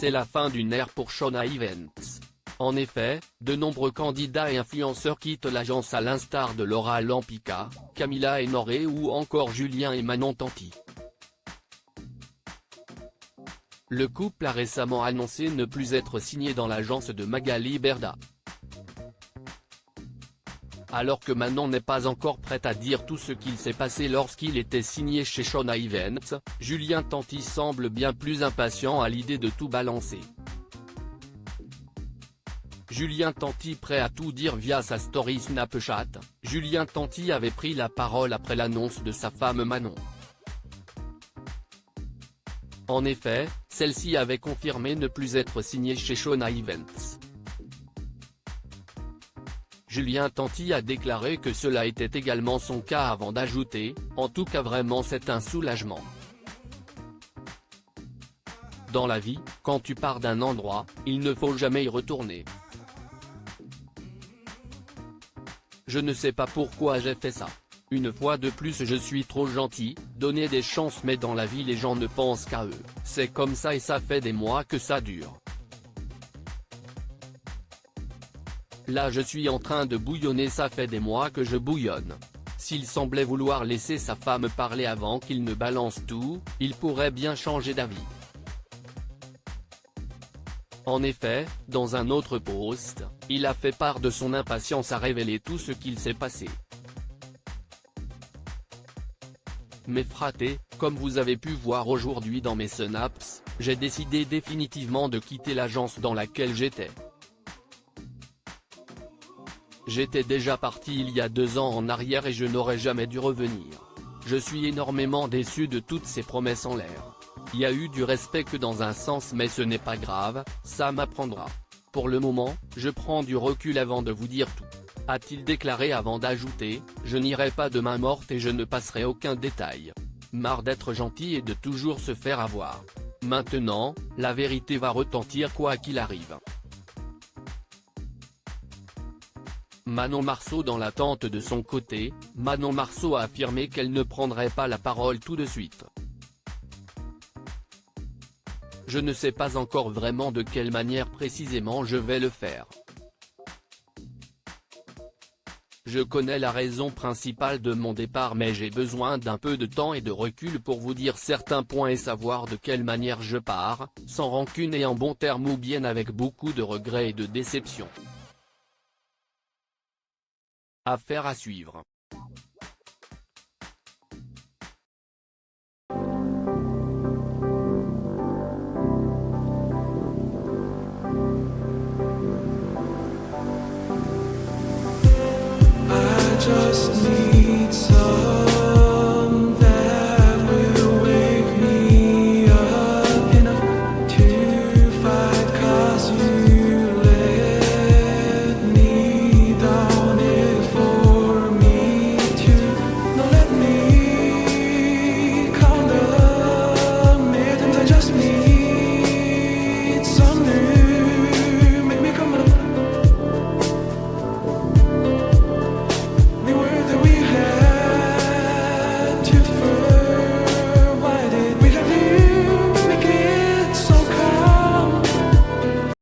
c'est la fin d'une ère pour Shona Evans. En effet, de nombreux candidats et influenceurs quittent l'agence à l'instar de Laura Lampica, Camila Enoré ou encore Julien et Manon Tanti. Le couple a récemment annoncé ne plus être signé dans l'agence de Magali Berda. Alors que Manon n'est pas encore prête à dire tout ce qu'il s'est passé lorsqu'il était signé chez Shona Evans, Julien Tanti semble bien plus impatient à l'idée de tout balancer. Julien Tanti prêt à tout dire via sa story Snapchat, Julien Tanti avait pris la parole après l'annonce de sa femme Manon. En effet, celle-ci avait confirmé ne plus être signée chez Shona Evans. Julien Tanti a déclaré que cela était également son cas avant d'ajouter « En tout cas vraiment c'est un soulagement. Dans la vie, quand tu pars d'un endroit, il ne faut jamais y retourner. Je ne sais pas pourquoi j'ai fait ça. Une fois de plus je suis trop gentil, donner des chances mais dans la vie les gens ne pensent qu'à eux, c'est comme ça et ça fait des mois que ça dure. Là je suis en train de bouillonner, ça fait des mois que je bouillonne. S'il semblait vouloir laisser sa femme parler avant qu'il ne balance tout, il pourrait bien changer d'avis. » En effet, dans un autre post, il a fait part de son impatience à révéler tout ce qu'il s'est passé. Mais fraté, comme vous avez pu voir aujourd'hui dans mes snaps, j'ai décidé définitivement de quitter l'agence dans laquelle j'étais. J'étais déjà parti il y a 2 ans en arrière et je n'aurais jamais dû revenir. Je suis énormément déçu de toutes ces promesses en l'air. Il y a eu du respect que dans un sens mais ce n'est pas grave, ça m'apprendra. Pour le moment, je prends du recul avant de vous dire tout. A-t-il déclaré avant d'ajouter « Je n'irai pas de main morte et je ne passerai aucun détail. Marre d'être gentil et de toujours se faire avoir. Maintenant, la vérité va retentir quoi qu'il arrive. » Manon Marceau. Dans l'attente de son côté, Manon Marceau a affirmé qu'elle ne prendrait pas la parole tout de suite. Je ne sais pas encore vraiment de quelle manière précisément je vais le faire. Je connais la raison principale de mon départ mais j'ai besoin d'un peu de temps et de recul pour vous dire certains points et savoir de quelle manière je pars, sans rancune et en bons termes ou bien avec beaucoup de regrets et de déception. Affaire à suivre. Just need